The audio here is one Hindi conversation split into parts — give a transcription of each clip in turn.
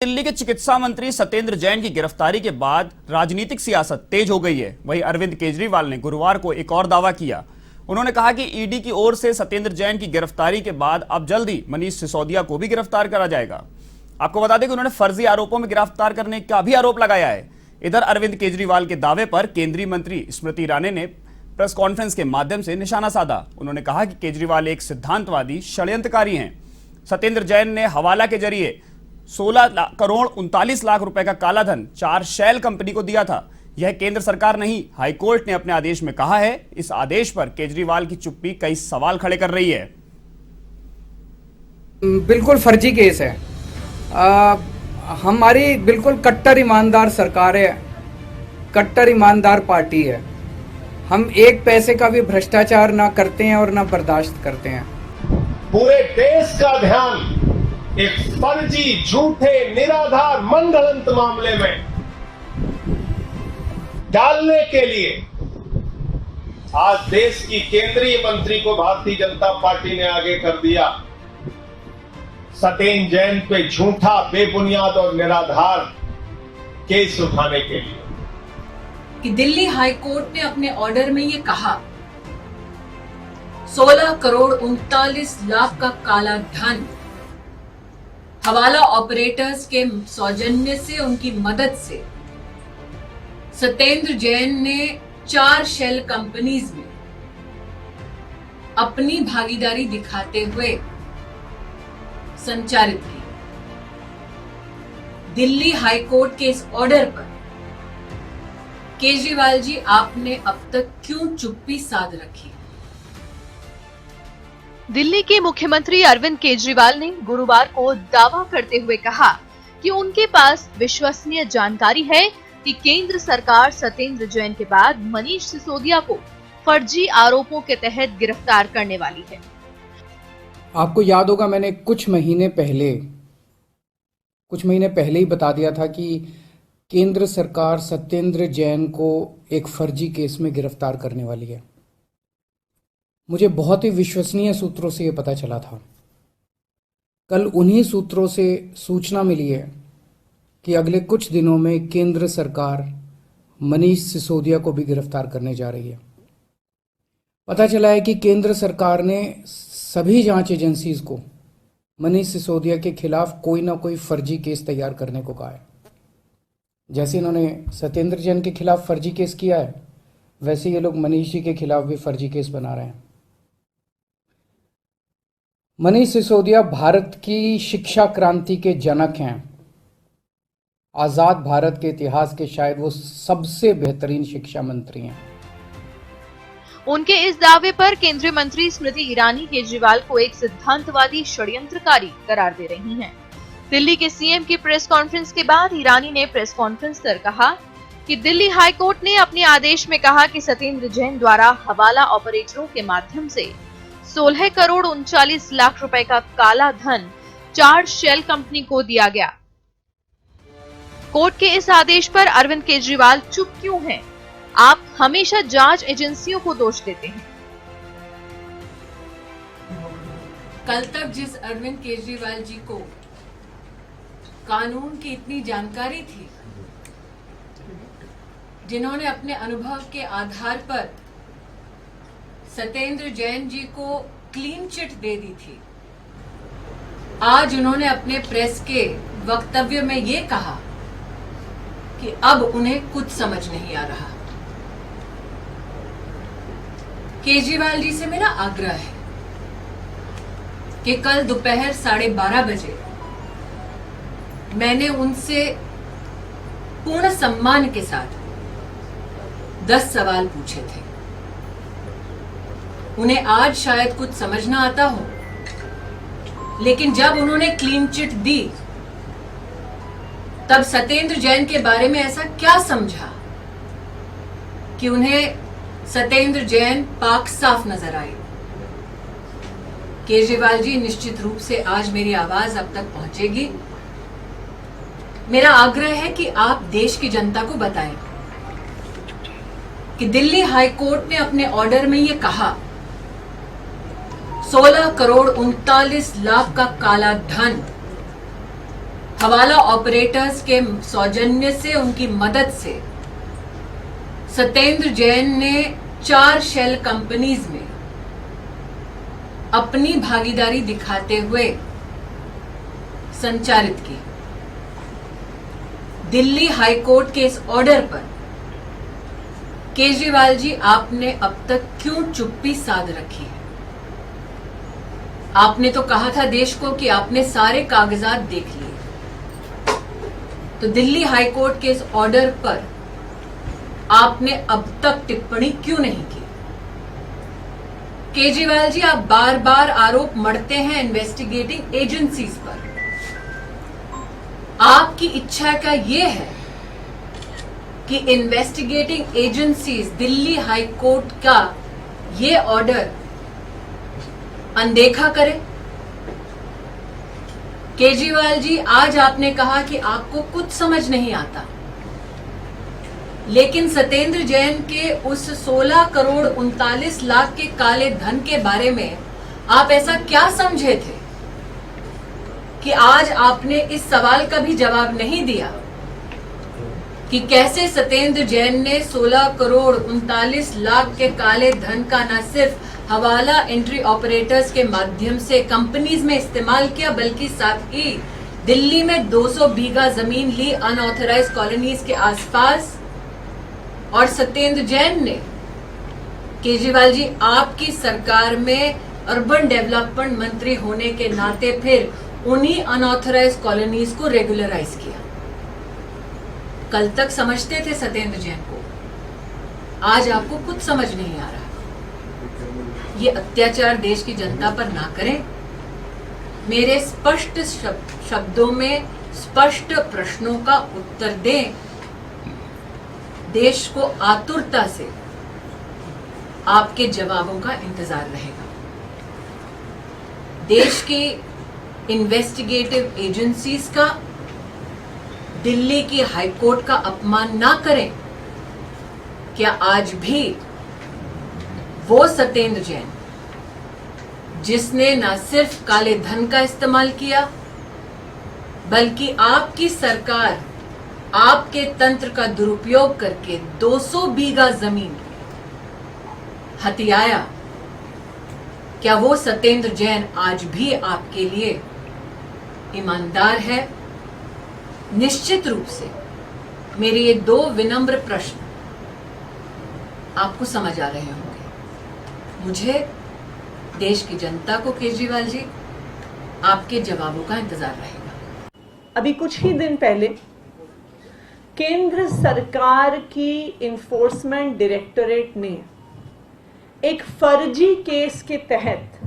दिल्ली के चिकित्सा मंत्री सत्येंद्र जैन की गिरफ्तारी के बाद राजनीतिक सियासत तेज हो गई है। वहीं अरविंद केजरीवाल ने गुरुवार को एक और दावा किया। उन्होंने कहा कि ईडी की ओर से सत्येंद्र जैन की गिरफ्तारी के बाद अब जल्द ही मनीष सिसोदिया को भी गिरफ्तार करा जाएगा। आपको बता दें कि उन्होंने फर्जी आरोपों में गिरफ्तार करने का भी आरोप लगाया है। इधर अरविंद केजरीवाल के दावे पर केंद्रीय मंत्री स्मृति ईरानी ने प्रेस कॉन्फ्रेंस के माध्यम से निशाना साधा। उन्होंने कहा कि केजरीवाल एक सिद्धांतवादी षड्यंत्रकारी हैं। सत्येंद्र जैन ने हवाला के जरिए 16 करोड़ 39 लाख रुपए का काला धन 4 शैल कंपनी को दिया था। यह केंद्र सरकार नहीं, हाईकोर्ट ने अपने आदेश में कहा है। इस आदेश पर केजरीवाल की चुप्पी कई सवाल खड़े कर रही है। बिल्कुल फर्जी केस है। हमारी बिल्कुल कट्टर ईमानदार सरकार है, कट्टर ईमानदार पार्टी है। हम एक पैसे का भी भ्रष्टाचार ना करते हैं और ना बर्दाश्त करते हैं। पूरे देश का ध्यान एक फर्जी, झूठे, निराधार, मनगढ़ंत मामले में डालने के लिए आज देश की केंद्रीय मंत्री को भारतीय जनता पार्टी ने आगे कर दिया। सत्येंद्र जैन पे झूठा, बेबुनियाद और निराधार केस उठाने के लिए कि दिल्ली हाईकोर्ट ने अपने ऑर्डर में ये कहा 16 करोड़ 39 लाख का काला धन हवाला ऑपरेटर्स के सौजन्य से, उनकी मदद से सत्येंद्र जैन ने 4 शेल कंपनीज में अपनी भागीदारी दिखाते हुए संचालित की। दिल्ली हाईकोर्ट के इस ऑर्डर पर केजरीवाल जी, आपने अब तक क्यों चुप्पी साध रखी? दिल्ली के मुख्यमंत्री अरविंद केजरीवाल ने गुरुवार को दावा करते हुए कहा कि उनके पास विश्वसनीय जानकारी है कि केंद्र सरकार सत्येंद्र जैन के बाद मनीष सिसोदिया को फर्जी आरोपों के तहत गिरफ्तार करने वाली है। आपको याद होगा, मैंने कुछ महीने पहले ही बता दिया था कि केंद्र सरकार सत्येंद्र जैन को एक फर्जी केस में गिरफ्तार करने वाली है। मुझे बहुत ही विश्वसनीय सूत्रों से यह पता चला था। कल उन्हीं सूत्रों से सूचना मिली है कि अगले कुछ दिनों में केंद्र सरकार मनीष सिसोदिया को भी गिरफ्तार करने जा रही है। पता चला है कि केंद्र सरकार ने सभी जांच एजेंसीज को मनीष सिसोदिया के खिलाफ कोई ना कोई फर्जी केस तैयार करने को कहा है। जैसे इन्होंने सत्येंद्र जैन के खिलाफ फर्जी केस किया है, वैसे ये लोग मनीष जी के खिलाफ भी फर्जी केस बना रहे हैं। मनीष सिसोदिया भारत की शिक्षा क्रांति के जनक हैं। आजाद भारत के इतिहास के शायद वो सबसे बेहतरीन शिक्षा मंत्री हैं। उनके इस दावे पर केंद्रीय मंत्री स्मृति ईरानी केजरीवाल को एक सिद्धांतवादी षड्यंत्रकारी करार दे रही हैं। दिल्ली के सीएम की प्रेस कॉन्फ्रेंस के बाद ईरानी ने प्रेस कॉन्फ्रेंस कर कहा कि दिल्ली हाईकोर्ट ने अपने आदेश में कहा कि सत्येंद्र जैन द्वारा हवाला ऑपरेटरों के माध्यम से 16 करोड़ 39 लाख रुपए का काला धन 4 शेल कंपनी को दिया गया। कोर्ट के इस आदेश पर अरविंद केजरीवाल चुप क्यों हैं? आप हमेशा जांच एजेंसियों को दोष देते हैं। कल तक जिस अरविंद केजरीवाल जी को कानून की इतनी जानकारी थी, जिन्होंने अपने अनुभव के आधार पर सत्येंद्र जैन जी को क्लीन चिट दे दी थी, आज उन्होंने अपने प्रेस के वक्तव्य में ये कहा कि अब उन्हें कुछ समझ नहीं आ रहा। केजरीवाल जी से मेरा आग्रह है कि कल दोपहर 12:30 बजे मैंने उनसे पूर्ण सम्मान के साथ 10 सवाल पूछे थे। उन्हें आज शायद कुछ समझ ना आता हो, लेकिन जब उन्होंने क्लीन चिट दी तब सत्येंद्र जैन के बारे में ऐसा क्या समझा कि उन्हें सत्येंद्र जैन पाक साफ नजर आए। केजरीवाल जी, निश्चित रूप से आज मेरी आवाज अब तक पहुंचेगी। मेरा आग्रह है कि आप देश की जनता को बताएं कि दिल्ली हाईकोर्ट ने अपने ऑर्डर में यह कहा 16 करोड़ 39 लाख का काला धन हवाला ऑपरेटर्स के सौजन्य से, उनकी मदद से सत्येंद्र जैन ने 4 शेल कंपनीज में अपनी भागीदारी दिखाते हुए संचालित की। दिल्ली हाईकोर्ट के इस ऑर्डर पर केजरीवाल जी, आपने अब तक क्यों चुप्पी साध रखी है? आपने तो कहा था देश को कि आपने सारे कागजात देख लिए, तो दिल्ली हाईकोर्ट के इस ऑर्डर पर आपने अब तक टिप्पणी क्यों नहीं की? केजरीवाल जी, आप बार बार आरोप मढ़ते हैं इन्वेस्टिगेटिंग एजेंसीज पर। आपकी इच्छा का यह है कि investigating agencies Delhi high court का ये ऑर्डर अनदेखा करें। केजरीवाल जी, आज आपने कहा कि आपको कुछ समझ नहीं आता, लेकिन सत्येंद्र जैन के उस 16 करोड़ 39 लाख के काले धन के बारे में आप ऐसा क्या समझे थे कि आज आपने इस सवाल का भी जवाब नहीं दिया कि कैसे सत्येंद्र जैन ने 16 करोड़ 39 लाख के काले धन का न सिर्फ हवाला एंट्री ऑपरेटर्स के माध्यम से कंपनीज में इस्तेमाल किया, बल्कि साथ ही दिल्ली में 200 बीघा जमीन ली अनऑथराइज्ड कॉलोनीज के आसपास। और सत्येंद्र जैन ने, केजरीवाल जी, आपकी सरकार में अर्बन डेवलपमेंट मंत्री होने के नाते फिर उन्हीं अनऑथराइज्ड कॉलोनीज को रेगुलराइज किया। कल तक समझते थे सत्येंद्र जैन को, आज आपको कुछ समझ नहीं आ रहा। ये अत्याचार देश की जनता पर ना करें। मेरे स्पष्ट शब्दों में स्पष्ट प्रश्नों का उत्तर दें। देश को आतुरता से आपके जवाबों का इंतजार रहेगा। देश की इन्वेस्टिगेटिव एजेंसीज का, दिल्ली की हाईकोर्ट का अपमान ना करें। क्या आज भी वो सत्येंद्र जैन जिसने न सिर्फ काले धन का इस्तेमाल किया, बल्कि आपकी सरकार आपके तंत्र का दुरुपयोग करके 200 बीघा जमीन हथियाया, क्या वो सत्येंद्र जैन आज भी आपके लिए ईमानदार है? निश्चित रूप से मेरे ये 2 विनम्र प्रश्न आपको समझ आ रहे होंगे। मुझे, देश की जनता को, केजरीवाल जी, आपके जवाबों का इंतजार रहेगा। अभी कुछ ही दिन पहले केंद्र सरकार की इन्फोर्समेंट डायरेक्टोरेट ने एक फर्जी केस के तहत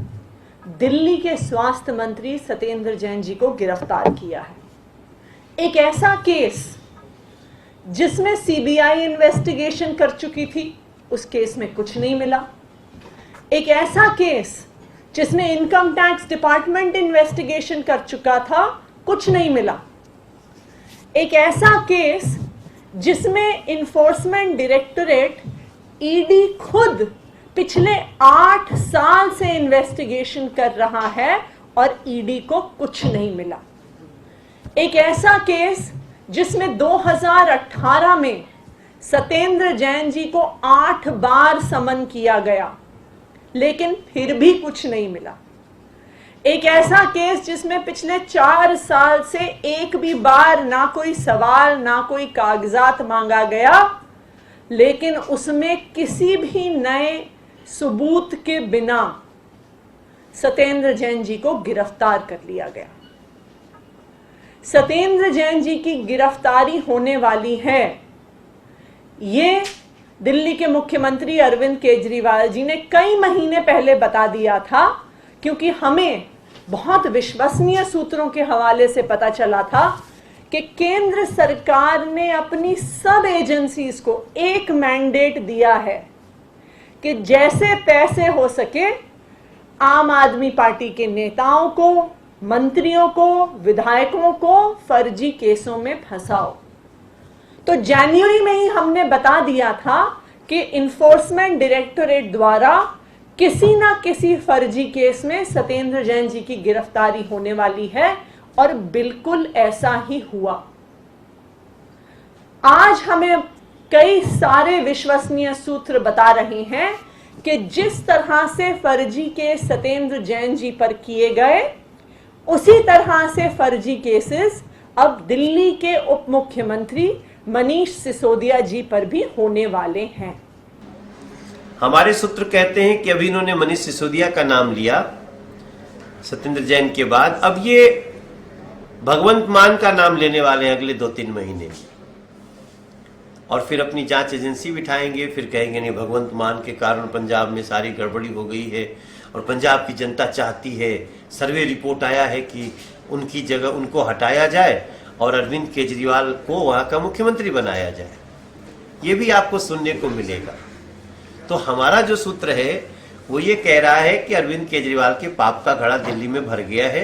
दिल्ली के स्वास्थ्य मंत्री सत्येंद्र जैन जी को गिरफ्तार किया है। एक ऐसा केस जिसमें सीबीआई इन्वेस्टिगेशन कर चुकी थी, उस केस में कुछ नहीं मिला। एक ऐसा केस जिसमें इनकम टैक्स डिपार्टमेंट इन्वेस्टिगेशन कर चुका था, कुछ नहीं मिला। एक ऐसा केस जिसमें इन्फोर्समेंट डायरेक्टोरेट ईडी खुद पिछले 8 साल से इन्वेस्टिगेशन कर रहा है और ईडी को कुछ नहीं मिला। एक ऐसा केस जिसमें 2018 में सत्येंद्र जैन जी को 8 बार समन किया गया, लेकिन फिर भी कुछ नहीं मिला। एक ऐसा केस जिसमें पिछले 4 साल से एक भी बार ना कोई सवाल ना कोई कागजात मांगा गया, लेकिन उसमें किसी भी नए सबूत के बिना सत्येंद्र जैन जी को गिरफ्तार कर लिया गया। सत्येंद्र जैन जी की गिरफ्तारी होने वाली है, ये दिल्ली के मुख्यमंत्री अरविंद केजरीवाल जी ने कई महीने पहले बता दिया था, क्योंकि हमें बहुत विश्वसनीय सूत्रों के हवाले से पता चला था कि केंद्र सरकार ने अपनी सब एजेंसीज को एक मैंडेट दिया है कि जैसे तैसे हो सके आम आदमी पार्टी के नेताओं को, मंत्रियों को, विधायकों को फर्जी केसों में फंसाओ। तो जनवरी में ही हमने बता दिया था कि इन्फोर्समेंट डायरेक्टोरेट द्वारा किसी ना किसी फर्जी केस में सत्येंद्र जैन जी की गिरफ्तारी होने वाली है और बिल्कुल ऐसा ही हुआ। आज हमें कई सारे विश्वसनीय सूत्र बता रहे हैं कि जिस तरह से फर्जी केस सत्येंद्र जैन जी पर किए गए, उसी तरह से फर्जी केसेस अब दिल्ली के उप मुख्यमंत्री मनीष सिसोदिया जी पर भी होने वाले हैं। हमारे सूत्र कहते हैं कि अभी इन्होंने मनीष सिसोदिया का नाम लिया सत्येंद्र जैन के बाद, अब ये भगवंत मान का नाम लेने वाले हैं अगले 2-3 महीने, और फिर अपनी जांच एजेंसी बिठाएंगे, फिर कहेंगे नहीं भगवंत मान के कारण पंजाब में सारी गड़बड़ी हो गई है और पंजाब की जनता चाहती है, सर्वे रिपोर्ट आया है कि उनकी जगह उनको हटाया जाए और अरविंद केजरीवाल को वहां का मुख्यमंत्री बनाया जाए। ये भी आपको सुनने को मिलेगा। तो हमारा जो सूत्र है वो ये कह रहा है कि अरविंद केजरीवाल के पाप का घड़ा दिल्ली में भर गया है,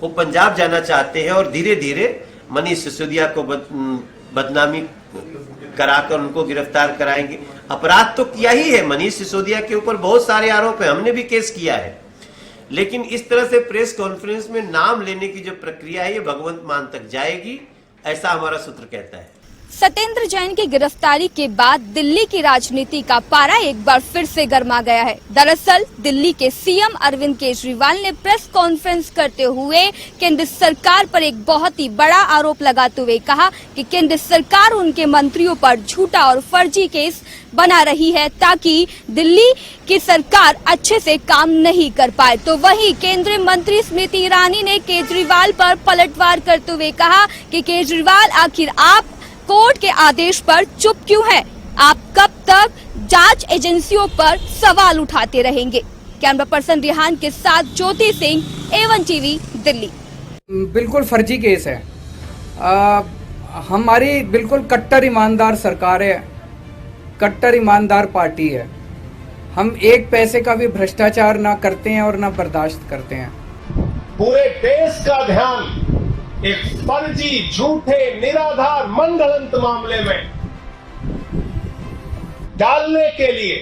वो पंजाब जाना चाहते हैं और धीरे धीरे मनीष सिसोदिया को बदनामी कराकर उनको गिरफ्तार कराएंगे। अपराध तो किया ही है, मनीष सिसोदिया के ऊपर बहुत सारे आरोप है, हमने भी केस किया है, लेकिन इस तरह से प्रेस कॉन्फ्रेंस में नाम लेने की जो प्रक्रिया है ये भगवंत मान तक जाएगी, ऐसा हमारा सूत्र कहता है। सत्येंद्र जैन की गिरफ्तारी के बाद दिल्ली की राजनीति का पारा एक बार फिर से गर्मा गया है। दरअसल दिल्ली के सीएम अरविंद केजरीवाल ने प्रेस कॉन्फ्रेंस करते हुए केंद्र सरकार पर एक बहुत ही बड़ा आरोप लगाते हुए कहा कि केंद्र सरकार उनके मंत्रियों पर झूठा और फर्जी केस बना रही है ताकि दिल्ली की सरकार अच्छे से काम नहीं कर पाए। तो वहीं केंद्रीय मंत्री स्मृति ईरानी ने केजरीवाल पर पलटवार करते हुए कहा कि केजरीवाल आखिर आप कोर्ट के आदेश पर चुप क्यों हैं? आप कब तक जांच एजेंसियों पर सवाल उठाते रहेंगे? कैमरा पर्सन रिहान के साथ ज्योति सिंह, A1 टीवी, दिल्ली। बिल्कुल फर्जी केस है। हमारी बिल्कुल कट्टर ईमानदार सरकार है, कट्टर ईमानदार पार्टी है। हम एक पैसे का भी भ्रष्टाचार ना करते हैं और ना बर्दाश्त करते हैं। पूरे देश का ध्यान एक फर्जी, झूठे, निराधार, मनगढ़ंत मामले में डालने के लिए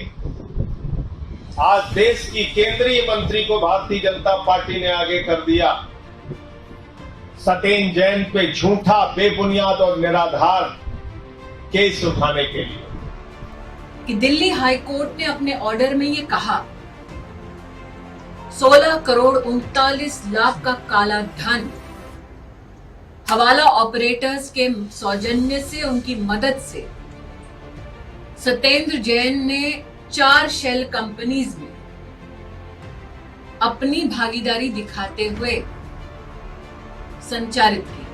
आज देश की केंद्रीय मंत्री को भारतीय जनता पार्टी ने आगे कर दिया। सत्येंद्र जैन पे झूठा, बेबुनियाद और निराधार केस उठाने के लिए कि दिल्ली हाई कोर्ट ने अपने ऑर्डर में ये कहा 16 करोड़ 39 लाख का काला धन हवाला ऑपरेटर्स के सौजन्य से, उनकी मदद से सत्येंद्र जैन ने 4 शेल कंपनीज में अपनी भागीदारी दिखाते हुए संचालित की।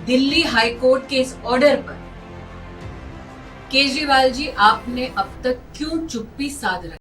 दिल्ली हाई कोर्ट के इस ऑर्डर पर केजरीवाल जी आपने अब तक क्यों चुप्पी साध रखी?